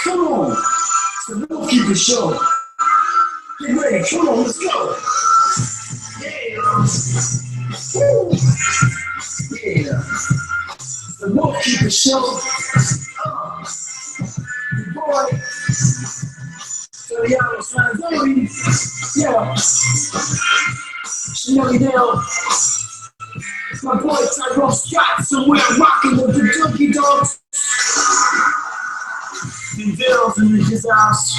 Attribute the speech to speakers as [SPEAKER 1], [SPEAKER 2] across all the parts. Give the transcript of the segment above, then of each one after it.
[SPEAKER 1] come on. It's the Wolfkeeper show. Get ready, come on, let's go. Yeah. Woo. Yeah. It's the Wolfkeeper show. Boy. So y'all signs already. Yeah. Shelly Dale. It's my boy Tyrone Scott somewhere rocking with the Junkie Dogs. And Dale's in his house.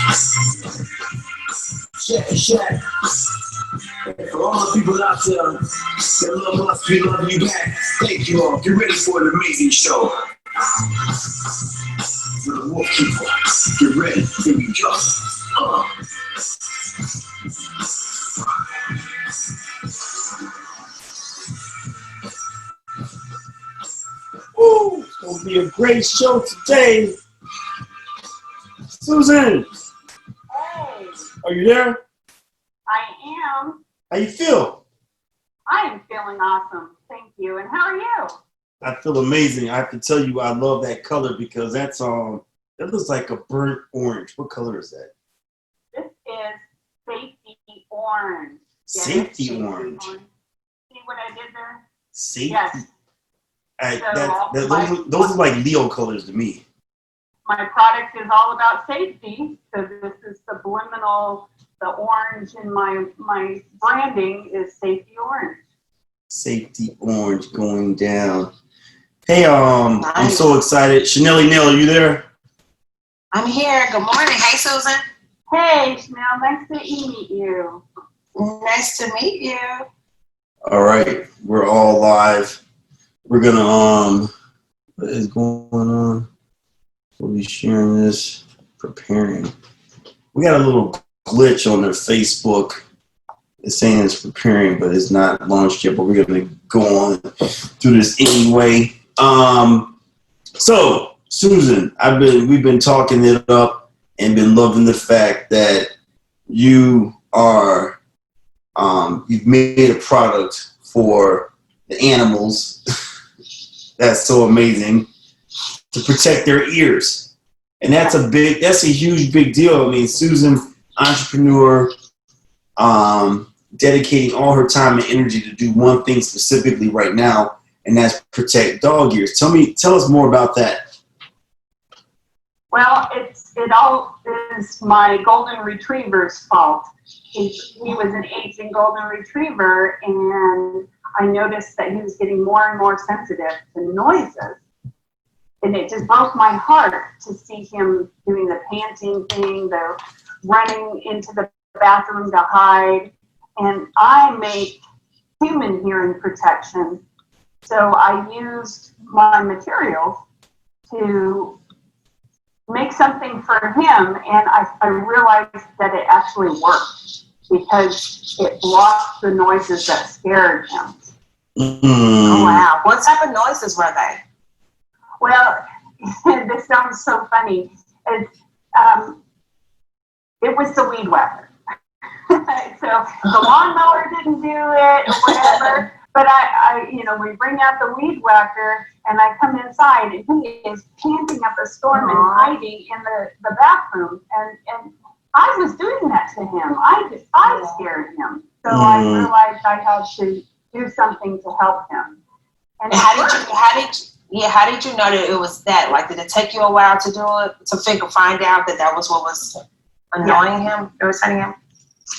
[SPEAKER 1] Shack. For all the people out there that love us, we love you back. Thank you all. Get ready for an amazing show. For the Wolfkeeper. Get ready. Here we go. Woo! It's going to be a great show today. Susan!
[SPEAKER 2] Hey!
[SPEAKER 1] Are you there?
[SPEAKER 2] I am.
[SPEAKER 1] How you feel?
[SPEAKER 2] I am feeling awesome. Thank you. And how are you?
[SPEAKER 1] I feel amazing. I have to tell you, I love that color because that's that looks like a burnt orange. What color is that?
[SPEAKER 2] This is safety orange.
[SPEAKER 1] Safety orange.
[SPEAKER 2] See what I did there?
[SPEAKER 1] Safety.
[SPEAKER 2] Yes.
[SPEAKER 1] Those are like Leo colors to me.
[SPEAKER 2] My product is all about safety. So this is subliminal. The orange in my branding is safety orange.
[SPEAKER 1] Safety orange going down. Hey, I'm so excited. Chanel Nail, are you there?
[SPEAKER 3] I'm here. Good morning. Hey, Susan.
[SPEAKER 2] Hey, Chanel. Nice to meet you.
[SPEAKER 3] Nice to meet you.
[SPEAKER 1] All right, we're all live. We're gonna what is going on? We'll be sharing this, preparing. We got a little glitch on their Facebook. It's saying it's preparing, but it's not launched yet. But we're gonna go on through this anyway. So Susan, we've been talking it up and been loving the fact that you are you've made a product for the animals. That's so amazing, to protect their ears. And that's a huge big deal. I mean, Susan, entrepreneur, dedicating all her time and energy to do one thing specifically right now, and that's protect dog ears. Tell us more about that.
[SPEAKER 2] Well, it all is my golden retriever's fault. He was an aging golden retriever, and I noticed that he was getting more and more sensitive to noises. And it just broke my heart to see him doing the panting thing, the running into the bathroom to hide. And I make human hearing protection. So I used my materials to make something for him, and I realized that it actually worked because it blocked the noises that scared him.
[SPEAKER 3] Oh, wow. What type of noises were they?
[SPEAKER 2] Well, this sounds so funny. It was the weed whacker. So the lawnmower didn't do it or whatever, but we bring out the weed whacker and I come inside and he is panting up a storm and hiding in the bathroom. And I was doing that to him. I scared him. So I realized I had to do something to help him. And
[SPEAKER 3] how did you know that it was that? Like, did it take you a while to do it, to find out that was what was annoying him, irritating him?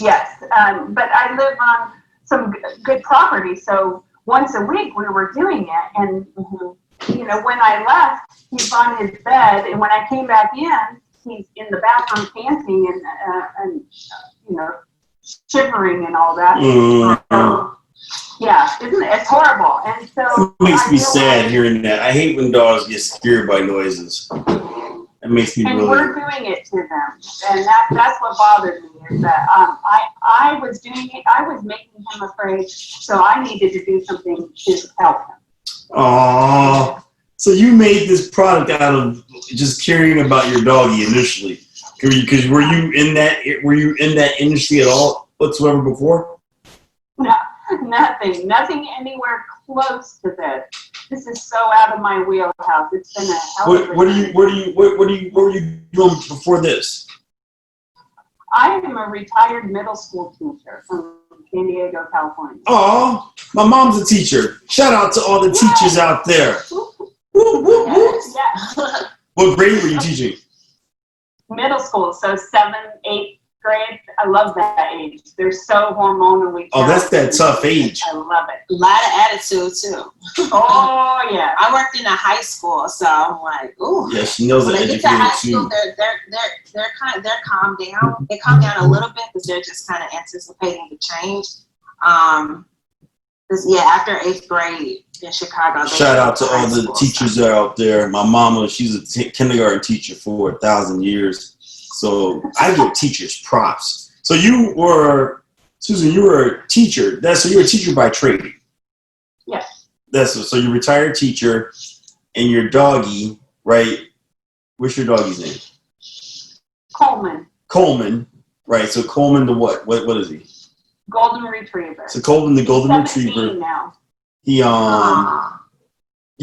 [SPEAKER 2] Yes, but I live on some good property, so once a week we were doing it. And when I left, he's on his bed, and when I came back in, he's in the bathroom panting and shivering and all that. So, yeah, it's horrible. And so
[SPEAKER 1] it makes me sad hearing that. I hate when dogs get scared by noises. It makes me really.
[SPEAKER 2] And we're doing it to them, and that's what bothered me is that I was doing it. I was making him afraid, so I needed to do something to help him.
[SPEAKER 1] Aww. So you made this product out of just caring about your doggy initially, because were you in that industry at all whatsoever before?
[SPEAKER 2] No, nothing anywhere close to this. This is so out of my wheelhouse. It's been a hell of a
[SPEAKER 1] What
[SPEAKER 2] journey.
[SPEAKER 1] were you doing before this?
[SPEAKER 2] I am a retired middle school teacher from San Diego, California.
[SPEAKER 1] Oh, my mom's a teacher. Shout out to all the teachers out there. Woo, woo, woo.
[SPEAKER 2] Yeah.
[SPEAKER 1] What grade were you teaching?
[SPEAKER 2] Middle school, so 7th, 8th grade. I love that age. They're so hormonally.
[SPEAKER 1] Oh, that's that tough age.
[SPEAKER 2] I love it.
[SPEAKER 3] A lot of attitude too.
[SPEAKER 2] Oh yeah.
[SPEAKER 3] I worked in a high school, so I'm like, ooh.
[SPEAKER 1] Yeah, she knows
[SPEAKER 3] When
[SPEAKER 1] the
[SPEAKER 3] they get to high
[SPEAKER 1] educator
[SPEAKER 3] school,
[SPEAKER 1] too.
[SPEAKER 3] they're calmed down. They calm down a little bit because they're just kind of anticipating the change. 'Cause, yeah, after 8th grade in Chicago.
[SPEAKER 1] Shout out to all the teachers that are out there. My mama, she's a kindergarten teacher for 1,000 years. So I give teachers props. So you were, Susan, you were a teacher. So you're a teacher by trade.
[SPEAKER 2] Yes.
[SPEAKER 1] So you're a retired teacher, and your doggy, right? What's your doggy's name? Coleman, right? So Coleman the what? What is he?
[SPEAKER 2] Golden Retriever.
[SPEAKER 1] So Coleman the Golden
[SPEAKER 2] 17
[SPEAKER 1] Retriever.
[SPEAKER 2] now.
[SPEAKER 1] He you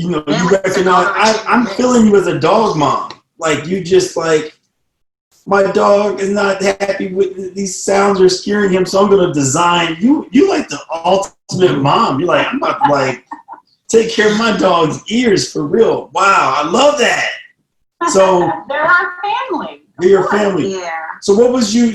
[SPEAKER 1] know, you recognize. I'm feeling you as a dog mom. Like you just like. My dog is not happy with these sounds are scaring him, so I'm gonna design you like the ultimate mom. You're like, I'm about to like take care of my dog's ears for real. Wow, I love that. So
[SPEAKER 2] they're our family.
[SPEAKER 1] they're your family.
[SPEAKER 3] Yeah.
[SPEAKER 1] So what was you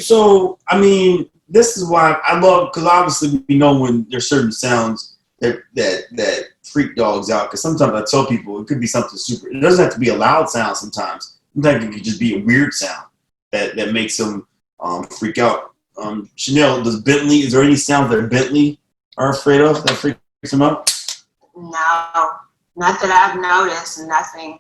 [SPEAKER 1] I mean, this is why I love because obviously we know when there's certain sounds that freak dogs out, because sometimes I tell people it could be something super, it doesn't have to be a loud sound sometimes. Sometimes it could just be a weird sound. That makes them freak out. Chanel, is there any sounds that Bentley are afraid of that freaks them out?
[SPEAKER 3] No, not that I've noticed. Nothing.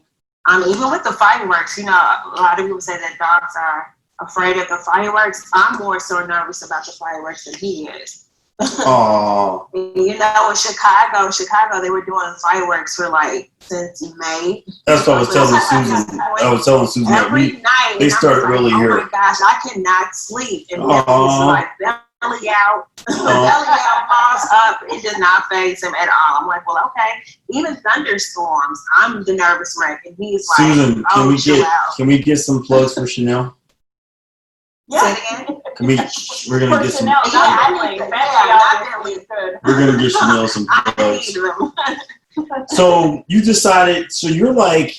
[SPEAKER 3] Even with the fireworks, you know, a lot of people say that dogs are afraid of the fireworks. I'm more so nervous about the fireworks than he is.
[SPEAKER 1] Oh.
[SPEAKER 3] You know, in Chicago, they were doing fireworks for like since May.
[SPEAKER 1] That's what I was telling Susan. I was telling Susan
[SPEAKER 3] every night.
[SPEAKER 1] They started early here.
[SPEAKER 3] Oh my gosh, I cannot sleep. And it's like belly out, paws up. It did not faze him at all. I'm like, well, okay. Even thunderstorms, I'm the nervous wreck, and he's like,
[SPEAKER 1] Susan, can we get some plugs for Chanel?
[SPEAKER 2] Yeah.
[SPEAKER 1] We're gonna get some. We're gonna get Chanel some plugs. So you decided. So you're like,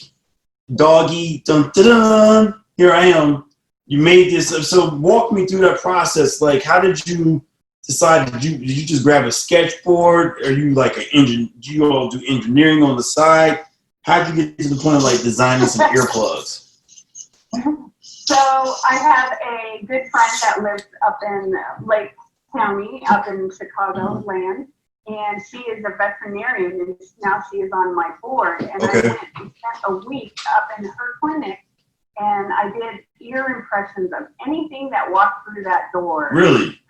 [SPEAKER 1] doggy, dun dun dun. Here I am. You made this. So walk me through that process. Like, how did you decide? Did you just grab a sketchboard? Are you like an engine? Do you all do engineering on the side? How did you get to the point of like designing some earplugs?
[SPEAKER 2] So I have a good friend that lives up in Lake County, up in Chicago land, and she is a veterinarian, and now she is on my board. And I went and spent a week up in her clinic, and I did ear impressions of anything that walked through that door.
[SPEAKER 1] Really?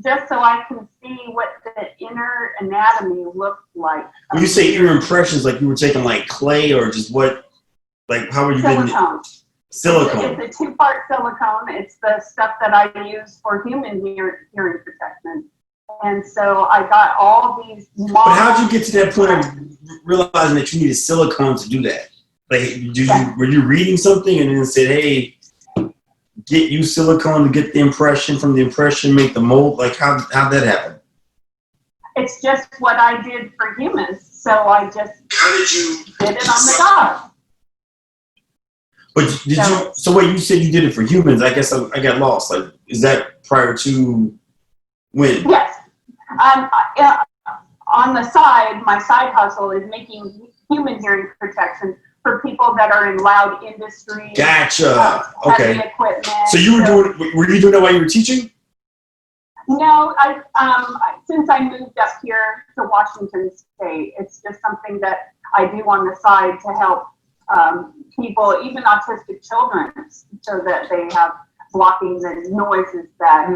[SPEAKER 2] Just so I can see what the inner anatomy looked like.
[SPEAKER 1] When you say ear impressions, like you were taking like clay or just what? Like how were you getting it? Silicone.
[SPEAKER 2] It's a 2-part silicone. It's the stuff that I use for human hearing protection. And so I got all these.
[SPEAKER 1] But how'd you get to that point of realizing that you needed silicone to do that? Like, were you reading something and then said, "Hey, use silicone to get the impression. From the impression, make the mold"? Like, how'd that happen?
[SPEAKER 2] It's just what I did for humans. So I just did it on the dog.
[SPEAKER 1] But so wait, you said you did it for humans. I guess I got lost. Like, is that prior to when?
[SPEAKER 2] Yes. On the side, my side hustle is making human hearing protection for people that are in loud industry.
[SPEAKER 1] Gotcha. Okay.
[SPEAKER 2] Heavy equipment.
[SPEAKER 1] So were you doing that while you were teaching?
[SPEAKER 2] No, since I moved up here to Washington State, it's just something that I do on the side to help people, even autistic children, so that they have blocking the noises that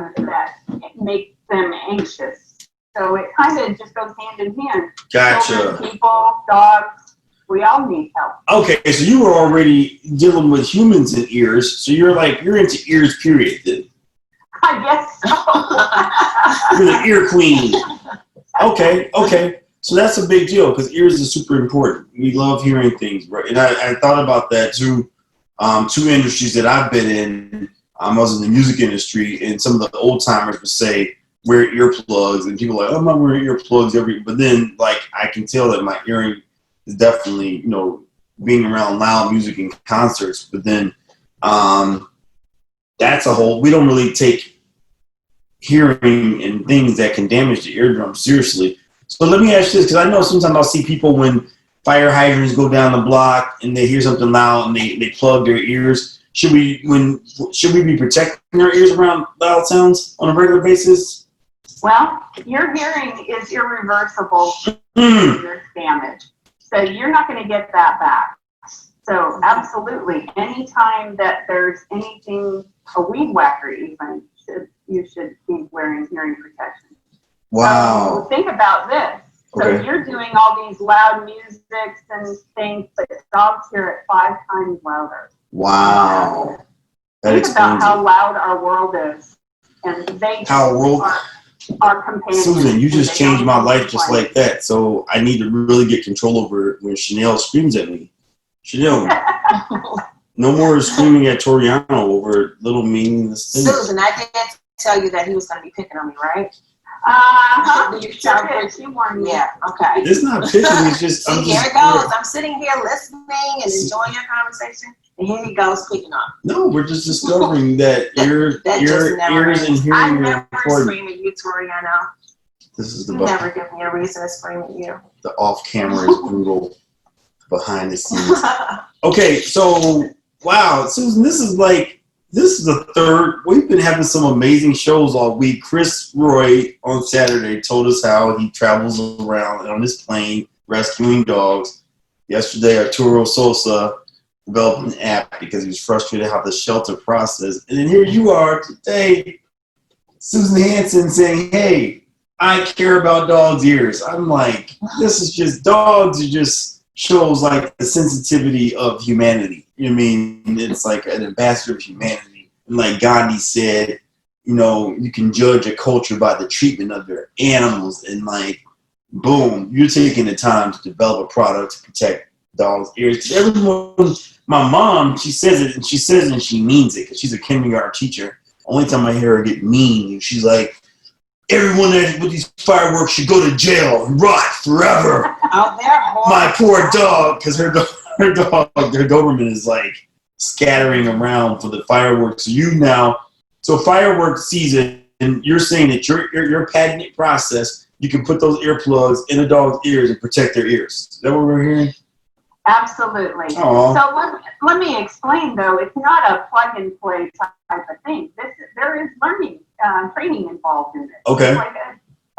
[SPEAKER 2] make them anxious. So it kind of just goes hand in hand.
[SPEAKER 1] Gotcha.
[SPEAKER 2] Children, people, dogs, we all need help. Okay,
[SPEAKER 1] so you were already dealing with humans in ears, so you're into ears, period, then.
[SPEAKER 2] I guess so.
[SPEAKER 1] You're the ear queen. Okay. So that's a big deal because ears are super important. We love hearing things, right? And I thought about that too. Two industries that I've been in. I was in the music industry, and some of the old timers would say wear earplugs, and people are like, oh, I'm not wearing earplugs but then like I can tell that my hearing is definitely, being around loud music and concerts. But then that's a whole. We don't really take hearing and things that can damage the eardrum seriously. So let me ask you this, because I know sometimes I'll see people when fire hydrants go down the block and they hear something loud and they plug their ears. Should we be protecting our ears around loud sounds on a regular basis?
[SPEAKER 2] Well, your hearing is irreversible ear damage. So you're not going to get that back. So absolutely, anytime that there's anything, a weed whacker even, you should be wearing hearing protection.
[SPEAKER 1] Wow.
[SPEAKER 2] So think about this. So you're doing all these loud musics and things, but dogs hear it 5 times louder.
[SPEAKER 1] Wow.
[SPEAKER 2] Think about how loud our world is. And they are companions.
[SPEAKER 1] Susan, you just changed my life just like that. So I need to really get control over it when Chanel screams at me. Chanel, no more screaming at Toriano over little meaningless things.
[SPEAKER 3] Susan, I did tell you that he was going to be picking on me, right?
[SPEAKER 2] She warned me.
[SPEAKER 3] Yeah, okay.
[SPEAKER 1] It's not picking, it's just...
[SPEAKER 3] See, here it goes. I'm sitting here listening and enjoying your conversation, and here he goes picking on me.
[SPEAKER 1] No, we're just discovering that ears and hearing
[SPEAKER 3] I
[SPEAKER 1] are
[SPEAKER 3] never
[SPEAKER 1] important.
[SPEAKER 3] scream at you, Toriano.
[SPEAKER 1] This is
[SPEAKER 3] You never give me a reason to scream at you.
[SPEAKER 1] The off-camera is brutal. Behind the scenes. Okay, so wow, Susan, this is the third. We've been having some amazing shows all week. Chris Roy on Saturday told us how he travels around on his plane rescuing dogs. Yesterday, Arturo Sosa developed an app because he was frustrated how the shelter process. And then here you are today, Susan Hansen saying, "Hey, I care about dogs' ears." I'm like, this is just dogs are just. Shows like the sensitivity of humanity. You know what I mean? It's like an ambassador of humanity. And like Gandhi said, you can judge a culture by the treatment of their animals. And like, boom, you're taking the time to develop a product to protect dogs' ears. Everyone, my mom, she says it and she means it because she's a kindergarten teacher. Only time I hear her get mean, she's like, everyone with these fireworks should go to jail and rot forever.
[SPEAKER 3] Oh, they're horrible.
[SPEAKER 1] My poor dog, because her Doberman is like scattering around for the fireworks. So fireworks season, and you're saying that your patented process, you can put those earplugs in a dog's ears and protect their ears. Is that what we're hearing?
[SPEAKER 2] Absolutely.
[SPEAKER 1] Aww.
[SPEAKER 2] So let me explain though. It's not a plug and play type of thing. There is learning, training involved in it.
[SPEAKER 1] Okay.
[SPEAKER 2] It's like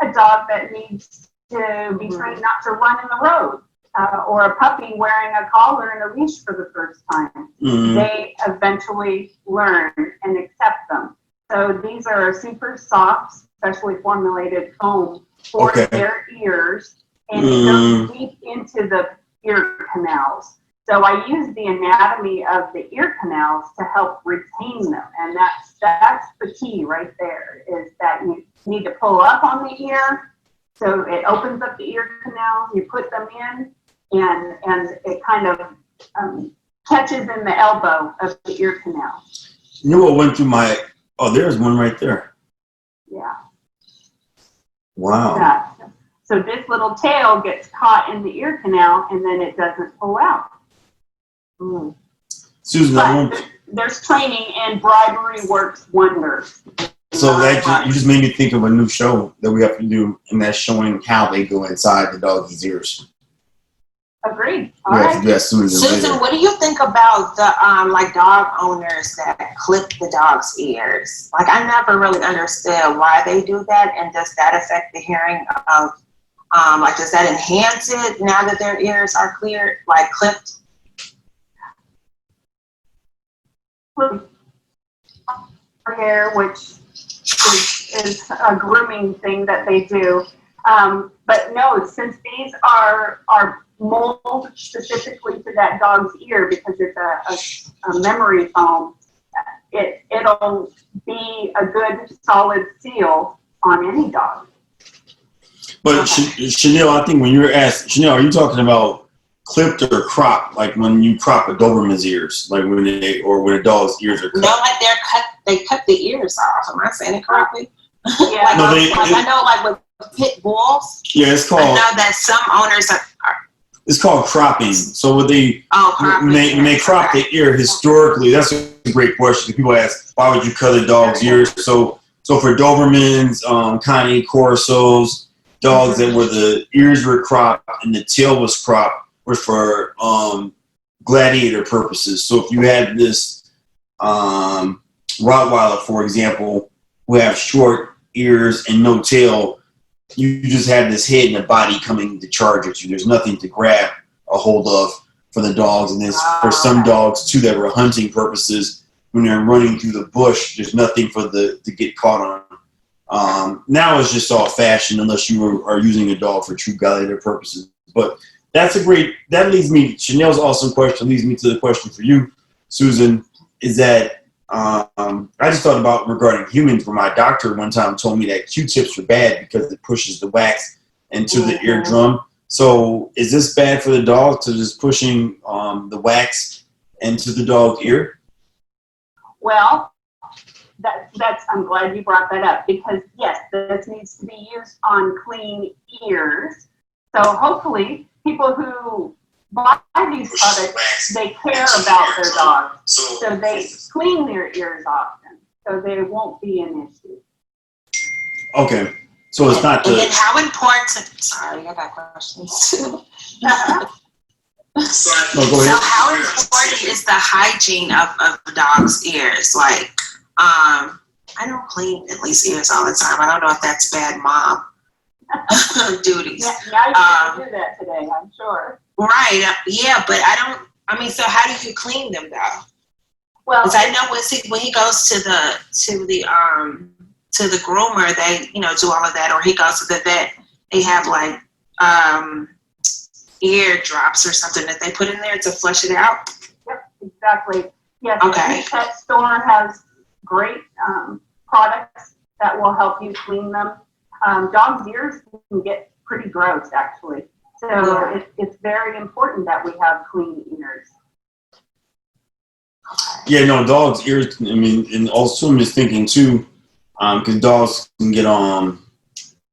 [SPEAKER 2] a dog that needs to be trained not to run in the road, or a puppy wearing a collar and a leash for the first time.
[SPEAKER 1] Mm-hmm.
[SPEAKER 2] They eventually learn and accept them. So these are super soft, specially formulated foam for their ears, and it goes deep into the ear canals. So I use the anatomy of the ear canals to help retain them. And that's the key right there, is that you need to pull up on the ear. So it opens up the ear canal, you put them in, and it kind of catches in the elbow of the ear canal.
[SPEAKER 1] You know what went through there's one right there.
[SPEAKER 2] Yeah.
[SPEAKER 1] Wow.
[SPEAKER 2] Yeah. So this little tail gets caught in the ear canal, and then it doesn't pull out.
[SPEAKER 1] Susan,
[SPEAKER 2] there's training, and bribery works wonders.
[SPEAKER 1] So you just made me think of a new show that we have to do, and that's showing how they go inside the dog's ears.
[SPEAKER 2] Agreed. All right.
[SPEAKER 3] Susan, what do you think about the dog owners that clip the dog's ears? Like, I never really understood why they do that, and does that affect the hearing of does that enhance it now that their ears are cleared, like clipped?
[SPEAKER 2] Hair, which is a grooming thing that they do. But no, since these are molded specifically to that dog's ear because it's a memory foam, it'll be a good solid seal on any dog.
[SPEAKER 1] But Chanel, I think when you're asked, Chanel, are you talking about clipped or cropped? Like when you crop a Doberman's ears, like when a dog's ears are cut?
[SPEAKER 3] No, like they cut the ears off. Am I saying it correctly?
[SPEAKER 2] Yeah.
[SPEAKER 3] Like,
[SPEAKER 1] No,
[SPEAKER 3] I know, like with pit bulls.
[SPEAKER 1] Yeah, it's called.
[SPEAKER 3] I know that some owners are.
[SPEAKER 1] It's called cropping. So when they crop the ear historically, that's a great question. People ask, why would you cut a dog's ears? So for Dobermans, Connie Corsos, dogs that where the ears were cropped and the tail was cropped were for gladiator purposes. So if you had this Rottweiler, for example, who have short ears and no tail, you just have this head and a body coming to charge at you. There's nothing to grab a hold of for the dogs. And there's for some dogs too that were hunting purposes, when they're running through the bush, there's nothing to get caught on. Now it's just all fashion unless you are using a dog for true gladiator purposes. But that leads me, Chanel's awesome question leads me to the question for you, Susan, is that I just thought about regarding humans, where my doctor one time told me that Q-tips are bad because it pushes the wax into the eardrum. So is this bad for the dog to just pushing the wax into the dog's ear?
[SPEAKER 2] Well, I'm glad you brought that up, because yes, this needs to be used on clean ears. So hopefully people who buy these products, they care about their dogs. So they clean their ears often, so they won't be an issue.
[SPEAKER 1] Okay. So it's not
[SPEAKER 3] And then how important, sorry, I got questions.
[SPEAKER 1] No, go ahead.
[SPEAKER 3] So how important is the hygiene of dogs' ears? Like, I don't clean at least ears all the time. I don't know if that's bad mom duties.
[SPEAKER 2] Yeah, now you can do that today, I'm sure.
[SPEAKER 3] Right. Yeah, but so how do you clean them though?
[SPEAKER 2] Well,
[SPEAKER 3] because I know when he goes to the groomer, they do all of that, or he goes to the vet, they have like ear drops or something that they put in there to flush it out.
[SPEAKER 2] Yep, exactly. Yes.
[SPEAKER 3] Okay.
[SPEAKER 2] The pet store has great products that will help you clean them. Dogs' ears can get pretty gross, actually. So it's very important that we have clean ears.
[SPEAKER 1] Yeah, no, dogs' ears. I mean, and also I'm just thinking too, because dogs can get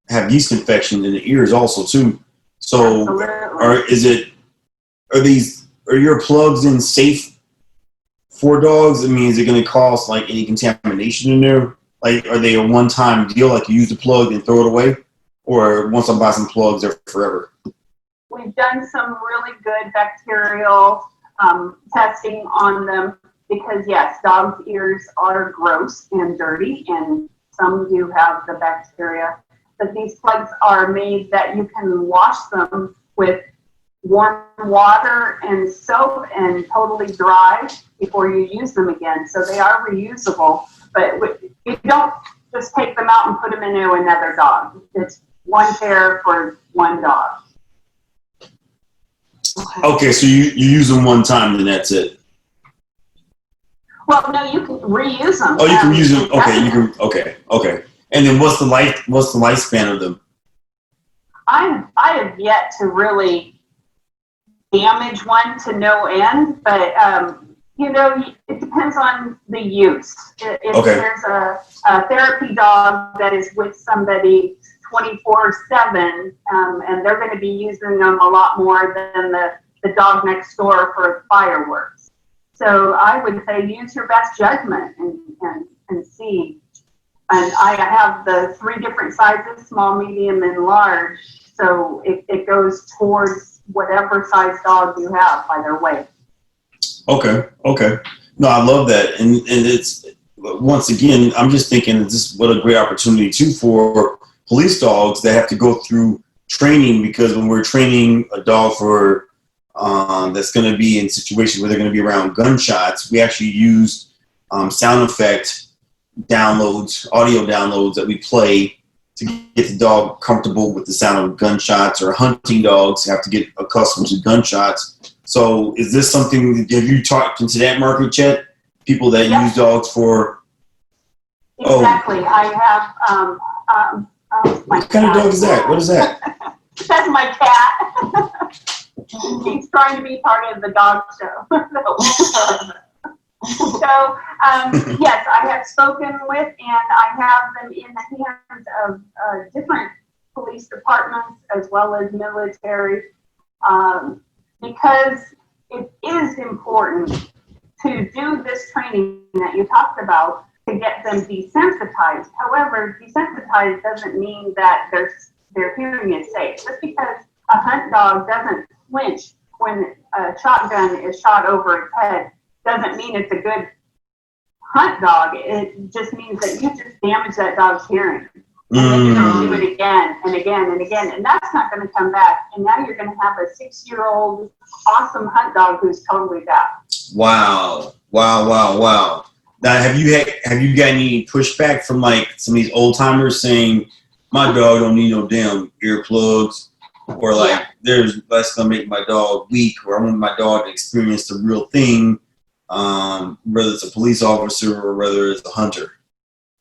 [SPEAKER 1] have yeast infection in the ears also too. So, are your plugs in safe for dogs? I mean, is it going to cause like any contamination in there? Like, are they a one-time deal? Like, you use the plug and throw it away, or once I buy some plugs, they're forever?
[SPEAKER 2] We've done some really good bacterial testing on them, because yes, dogs' ears are gross and dirty, and some do have the bacteria. But these plugs are made that you can wash them with warm water and soap and totally dry before you use them again. So they are reusable, but you don't just take them out and put them into another dog. It's one pair for one dog.
[SPEAKER 1] Okay, so you use them one time, then that's it.
[SPEAKER 2] Well, no, you can reuse them.
[SPEAKER 1] Oh, you can use them. Okay, you can. Okay. And then what's the lifespan of them? I
[SPEAKER 2] have yet to really damage one to no end, but it depends on the use. If there's a therapy dog that is with somebody 24/7, and they're going to be using them a lot more than the dog next door for fireworks. So I would say use your best judgment and see. And I have the 3 different sizes, small, medium, and large. So it goes towards whatever size dog you have by their weight.
[SPEAKER 1] Okay. No, I love that. And it's, once again, I'm just thinking this, what a great opportunity too for police dogs that have to go through training, because when we're training a dog for that's going to be in situations where they're going to be around gunshots, we actually use sound effect downloads, audio downloads that we play to get the dog comfortable with the sound of gunshots, or hunting dogs have to get accustomed to gunshots. So is this something, have you talked into that market, Chet? People that use dogs for...
[SPEAKER 2] Exactly. I
[SPEAKER 1] What kind of dog is that? What is that?
[SPEAKER 2] That's my cat. He's trying to be part of the dog show. So, yes, I have spoken with, and I have them in the hands of different police departments as well as military, because it is important to do this training that you talked about to get them desensitized. However, desensitized doesn't mean that their hearing is safe. Just because a hunt dog doesn't flinch when a shotgun is shot over its head doesn't mean it's a good hunt dog. It just means that you just damaged that dog's hearing. And then you're going to do it again and again and again. And that's not going to come back. And now you're going to have a 6-year-old awesome hunt dog who's totally deaf.
[SPEAKER 1] Wow. Now, have you got any pushback from like some of these old timers saying my dog don't need no damn earplugs, or like that's gonna make my dog weak, or I want my dog to experience the real thing, whether it's a police officer or whether it's a hunter?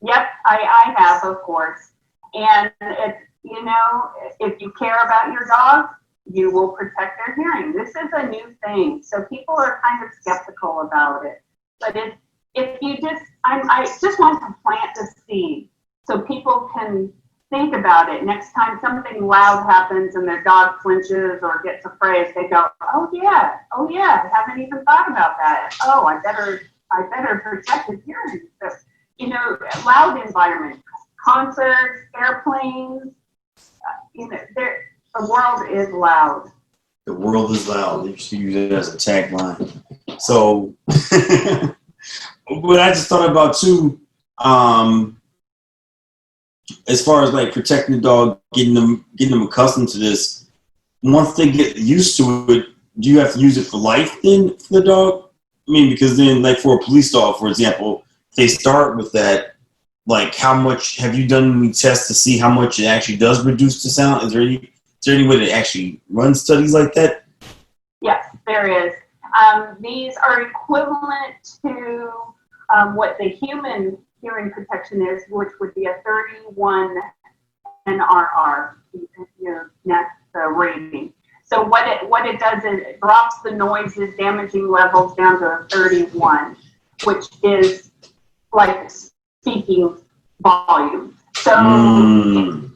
[SPEAKER 2] Yep, I have, of course. And if you care about your dog, you will protect their hearing. This is a new thing, so people are kind of skeptical about it. But if you I just want to plant the seed so people can think about it. Next time something loud happens and their dog flinches or gets afraid, they go, oh yeah, I haven't even thought about that. Oh, I better protect his hearing. So, loud environment, concerts, airplanes, the world is loud.
[SPEAKER 1] The world is loud. You should use it as a tagline. So, what I just thought about too, as far as like protecting the dog, getting them accustomed to this. Once they get used to it, do you have to use it for life then for the dog? I mean, because then, like for a police dog, for example, if they start with that, like how much have you done any tests to see how much it actually does reduce the sound? Is there any way to actually run studies like that?
[SPEAKER 2] Yes, there is. These are equivalent to what the human hearing protection is, which would be a 31 NRR. That's the rating. So what it does is it drops the noises, damaging levels down to a 31, which is like speaking volume. So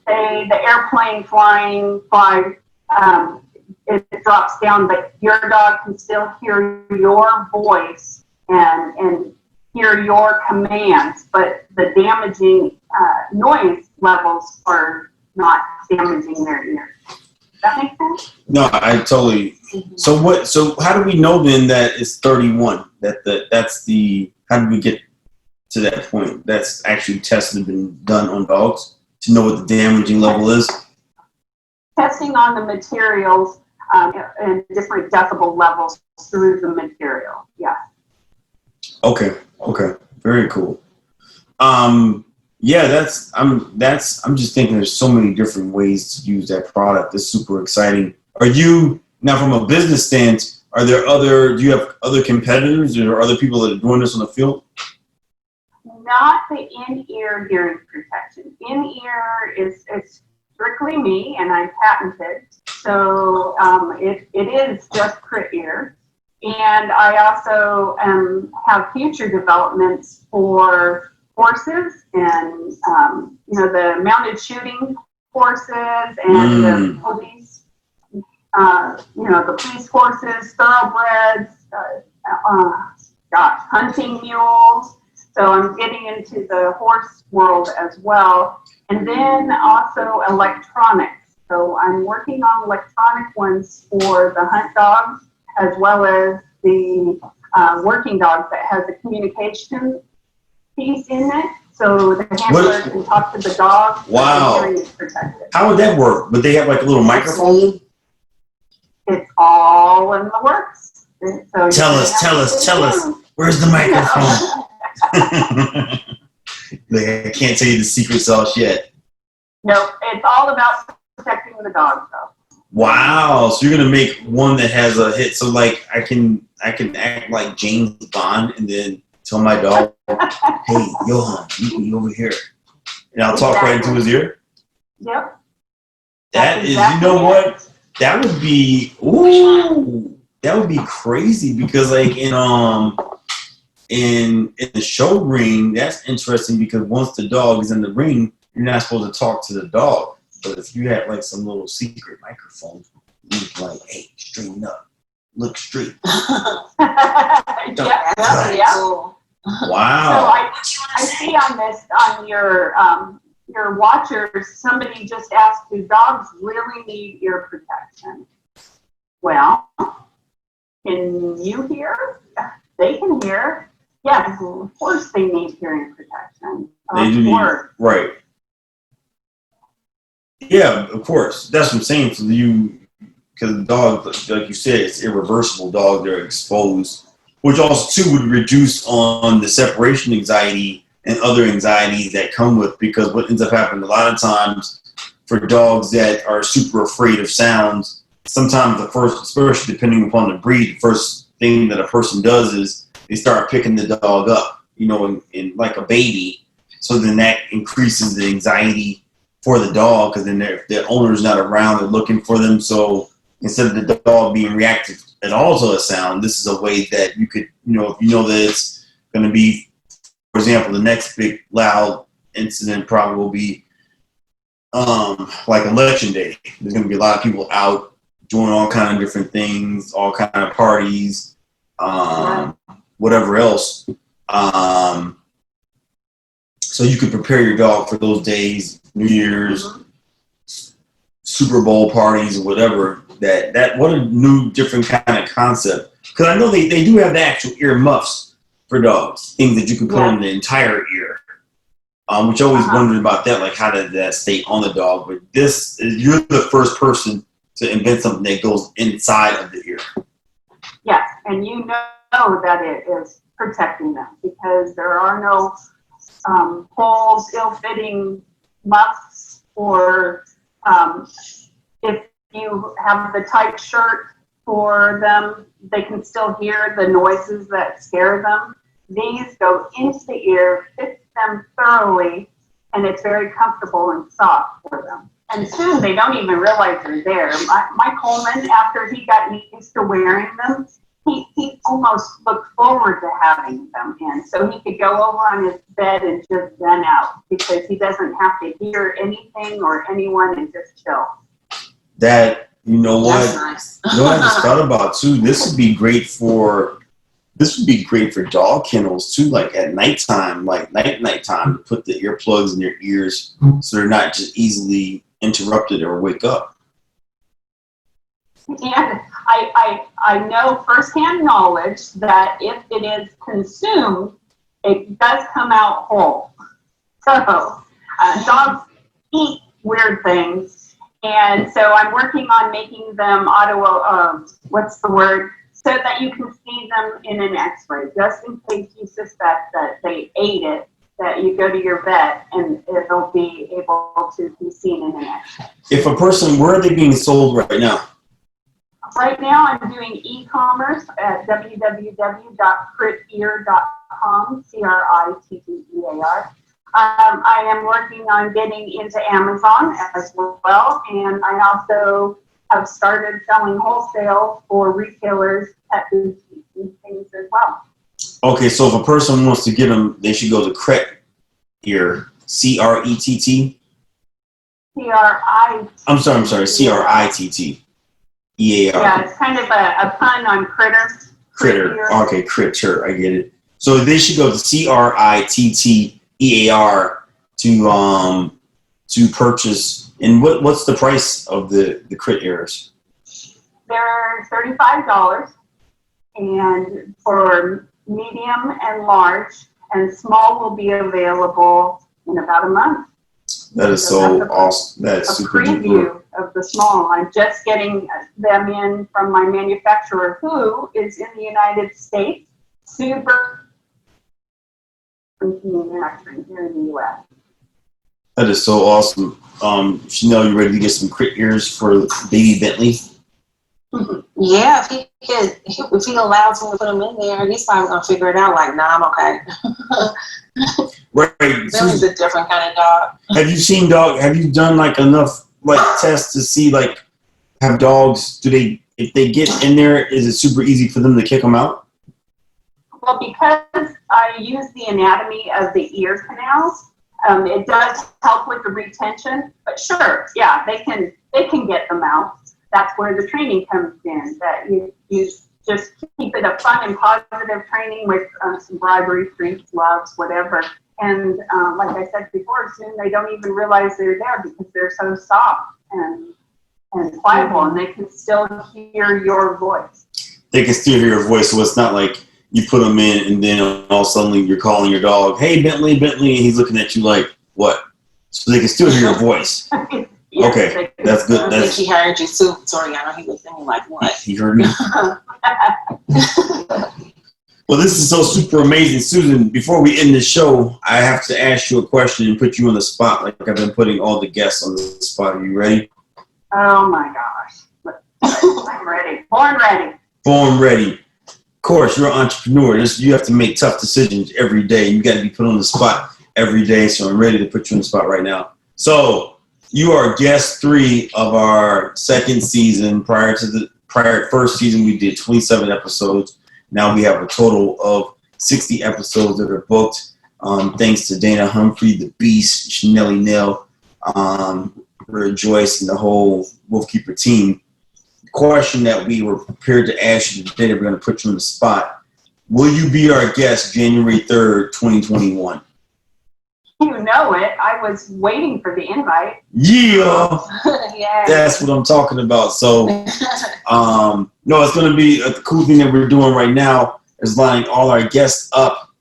[SPEAKER 2] say the airplane flying by, it drops down, but your dog can still hear your voice and hear your commands, but the damaging noise levels are not damaging their ears. Does that make sense?
[SPEAKER 1] No, I totally. So how do we know then that it's 31? That's the. How did we get to that point? That's actually tested and been done on dogs to know what the damaging level is.
[SPEAKER 2] Testing on the materials and different decibel levels through the material. Yeah.
[SPEAKER 1] Okay. Very cool. Yeah, I'm just thinking there's so many different ways to use that product. It's super exciting. Are you now from a business stance, do you have other competitors or other people that are doing this on the field?
[SPEAKER 2] Not the in-ear hearing protection. In-ear is strictly me, and I patented. So it is just crit ear. And I also have future developments for horses and, the mounted shooting horses and the police, the police horses, thoroughbreds, hunting mules. So I'm getting into the horse world as well. And then also electronics. So I'm working on electronic ones for the hunt dogs, as well as the working dogs that has a communication piece in it. So the handler can talk to the dog.
[SPEAKER 1] Wow.
[SPEAKER 2] The hearing is protected.
[SPEAKER 1] How would that work? Would they have like a little microphone?
[SPEAKER 2] It's all in the works. So
[SPEAKER 1] tell us. Where's the microphone? I can't tell you the secret sauce yet.
[SPEAKER 2] No, it's all about protecting the dog, though.
[SPEAKER 1] Wow! So you're gonna make one that has a hit. So like I can act like James Bond and then tell my dog, "Hey, Johan, meet me over here," and I'll talk right into his ear.
[SPEAKER 2] Yep.
[SPEAKER 1] That
[SPEAKER 2] That's
[SPEAKER 1] is,
[SPEAKER 2] exactly
[SPEAKER 1] you know
[SPEAKER 2] it.
[SPEAKER 1] what? That would be, ooh, that would be crazy because like in the show ring, that's interesting because once the dog is in the ring, you're not supposed to talk to the dog. But if you had like some little secret microphone, you be like, hey, straighten up, look straight.
[SPEAKER 2] Yeah,
[SPEAKER 3] That's
[SPEAKER 2] yeah.
[SPEAKER 3] cool.
[SPEAKER 2] So
[SPEAKER 1] Wow.
[SPEAKER 2] I see on this, on your watchers, somebody just asked, do dogs really need ear protection? Well, can you hear? They can hear. Yes, of course they need hearing protection.
[SPEAKER 1] They do need, right. Yeah, of course. That's what I'm saying for you, because the dog, like you said, it's irreversible. Dog, they're exposed, which also too would reduce on the separation anxiety and other anxieties that come with. Because what ends up happening a lot of times for dogs that are super afraid of sounds, sometimes the first, especially depending upon the breed, the first thing that a person does is they start picking the dog up, you know, in like a baby. So then that increases the anxiety for the dog because then if the owner's not around, they're looking for them. So instead of the dog being reactive at all to a sound, this is a way that you could, you know, if you know that it's going to be, for example, the next big loud incident probably will be like election day. There's going to be a lot of people out doing all kind of different things, all kind of parties, whatever else. So you could prepare your dog for those days, New Year's, Super Bowl parties, or whatever. That what a new, different kind of concept. Because I know they do have the actual ear muffs for dogs, things that you can put on the entire ear. Which I always wondered about that, like how did that stay on the dog? But this, you're the first person to invent something that goes inside of the ear.
[SPEAKER 2] Yes, and you know that it is protecting them because there are no holes, ill-fitting muffs, or if you have the tight shirt for them, they can still hear the noises that scare them. These go into the ear, fit them thoroughly, and it's very comfortable and soft for them. And soon they don't even realize they're there. My Coleman, after he got used to wearing them, he almost looked forward to having them in, so he could go over on his bed and just zen out because he doesn't have to hear anything or anyone and just chill.
[SPEAKER 1] That, you know what?
[SPEAKER 3] That's nice.
[SPEAKER 1] You know what I just thought about too? This would be great for dog kennels too, like at nighttime, like nighttime, to put the earplugs in their ears so they're not just easily interrupted or wake up.
[SPEAKER 2] And I know firsthand knowledge that if it is consumed, it does come out whole. So dogs eat weird things, and so I'm working on making them so that you can see them in an X-ray, just in case you suspect that they ate it, that you go to your vet and it'll be able to be seen in an X-ray.
[SPEAKER 1] If a person, where are they being sold right now?
[SPEAKER 2] Right now, I'm doing e-commerce at www.crittear.com, CRITTEAR. I am working on getting into Amazon as well, and I also have started selling wholesale for retailers at these things as well.
[SPEAKER 1] Okay, so if a person wants to get them, they should go to Crit Ear, CRETT. I'm sorry, CRITT. EAR.
[SPEAKER 2] Yeah, it's kind of a pun on critter.
[SPEAKER 1] Critter. Okay, critter. I get it. So they should go to CRITTEAR to purchase. And what's the price of the Crit Ears?
[SPEAKER 2] They're $35, and for medium and large, and small will be available in about a month.
[SPEAKER 1] That is so awesome. That's super
[SPEAKER 2] preview of the small. I'm just getting them in from my manufacturer, who is in the United States. Super manufacturing here in the U.S.
[SPEAKER 1] That is so awesome. Chanel, you ready to get some Crit Ears for baby Bentley?
[SPEAKER 3] Yeah, if he allows me to put him in there, he's probably gonna figure it out. Like, nah, I'm okay.
[SPEAKER 1] Right.
[SPEAKER 3] Billy's a different kind of dog.
[SPEAKER 1] Have you seen dog? Have you done like enough like tests to see like have dogs? If they get in there, is it super easy for them to kick them out?
[SPEAKER 2] Well, because I use the anatomy of the ear canals, it does help with the retention. But sure, yeah, they can get them out. That's where the training comes in. That you just keep it a fun and positive training with some bribery, treats, loves, whatever. And like I said before, soon they don't even realize they're there because they're so soft and pliable, and they can still hear your voice.
[SPEAKER 1] They can still hear your voice, so it's not like you put them in and then all of a sudden you're calling your dog, "Hey, Bentley," and he's looking at you like, "What?" So they can still hear your voice.
[SPEAKER 2] Yes,
[SPEAKER 1] okay, that's good.
[SPEAKER 3] I think he heard you too, Toriano. He was thinking like, "What?"
[SPEAKER 1] He heard me. Well, this is so super amazing. Susan, before we end the show, I have to ask you a question and put you on the spot like I've been putting all the guests on the spot. Are you ready?
[SPEAKER 2] Oh my gosh. I'm ready. Born ready.
[SPEAKER 1] Born ready. Of course, you're an entrepreneur. You have to make tough decisions every day. You got to be put on the spot every day. So I'm ready to put you on the spot right now. So you are guest 3 of our second season. Prior first season, we did 27 episodes. Now we have a total of 60 episodes that are booked. Thanks to Dana Humphrey, the Beast, Chanelli Nell, Joyce, and the whole Wolfkeeper team. The question that we were prepared to ask you today, we're going to put you on the spot. Will you be our guest January 3rd, 2021?
[SPEAKER 2] You know it. I was waiting for the invite.
[SPEAKER 1] Yeah.
[SPEAKER 3] Yeah.
[SPEAKER 1] That's what I'm talking about. So, no, it's going to be the cool thing that we're doing right now is lining all our guests up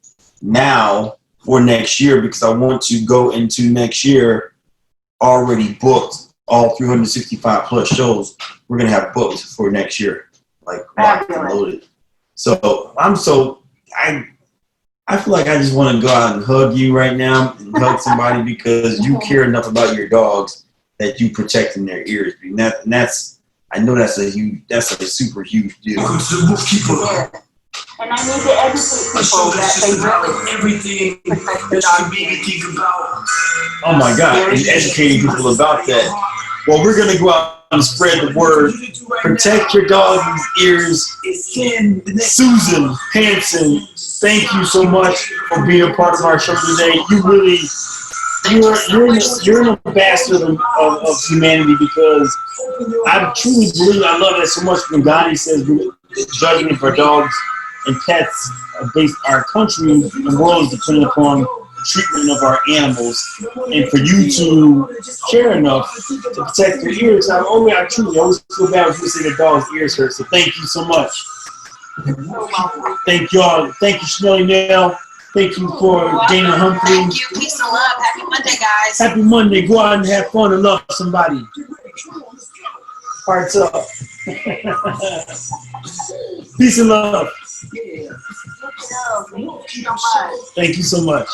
[SPEAKER 1] now for next year because I want to go into next year already booked. All 365 plus shows we're going to have booked for next year. Like, locked and loaded. So, I feel like I just want to go out and hug you right now and hug somebody because you care enough about your dogs that you protect in their ears. And I know that's a super huge deal.
[SPEAKER 2] And I need to educate people that they really
[SPEAKER 4] everything
[SPEAKER 2] protect the
[SPEAKER 4] that
[SPEAKER 2] dog.
[SPEAKER 4] you maybe think about.
[SPEAKER 1] Oh my God, and educating people about that. Well, we're going to go out and spread the word. Protect your dog's ears. Susan Hansen, thank you so much for being a part of our show today. You're an ambassador of humanity because I truly believe I love that so much when Gandhi says judgment for dogs and pets based our country and world is dependent upon the treatment of our animals, and for you to care enough to protect your ears. I truly always feel bad when people say their dog's ears hurt. So thank you so much. Thank y'all. Thank you, Chanelli Nell. Thank you for Dana Humphrey.
[SPEAKER 3] Thank you. Peace and love. Happy Monday, guys.
[SPEAKER 1] Happy Monday. Go out and have fun and love somebody. Hearts up. Peace and love.
[SPEAKER 2] Thank you so much.
[SPEAKER 1] Thank you so much.